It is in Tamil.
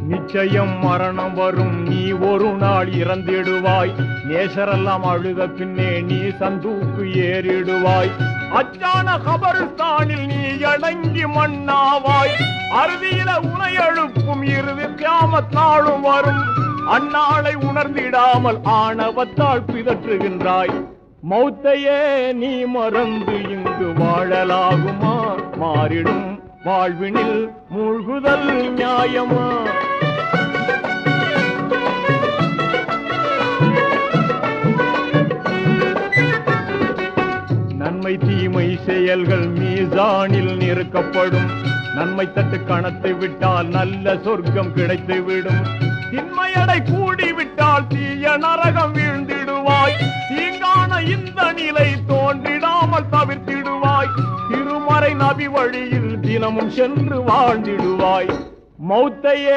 நிச்சயம் மரணம் வரும், நீ ஒரு நாள் இறந்திடுவாய். நேசரெல்லாம் அழுத பின்னே நீ சந்தூக்கு ஏறிடுவாய். அச்சான கபர்ஸ்தானில் நீ அடங்கி மண்ணாவாய். அறுதியில உனை எழுப்பும் இறுதி கியாமத் நாளும் வரும். அந்நாளை உணர்ந்திடாமல் ஆணவத்தால் பிதற்றுகின்றாய். மௌத்தையே நீ மறந்து இங்கு வாழலாகுமா? மாறிடும் வாழ்வினில் மூழ்குதல் நியாயமா? நன்மை தீமை செயல்கள் மீசானில் நிறுக்கப்படும். நன்மை தட்டு கணத்தை விட்டால் நல்ல சொர்க்கம் கிடைத்துவிடும். திண்மையடை கூடிவிட்டால் தீய நரகம் வீழ்ந்திடுவாய். தீங்கான இந்த நிலை தோன்றிடாமல் தவிர்த்திடுவாய். திருமறை நபி வழியில் தினமும் சென்று வாழ்ந்திடுவாய். மௌத்தையே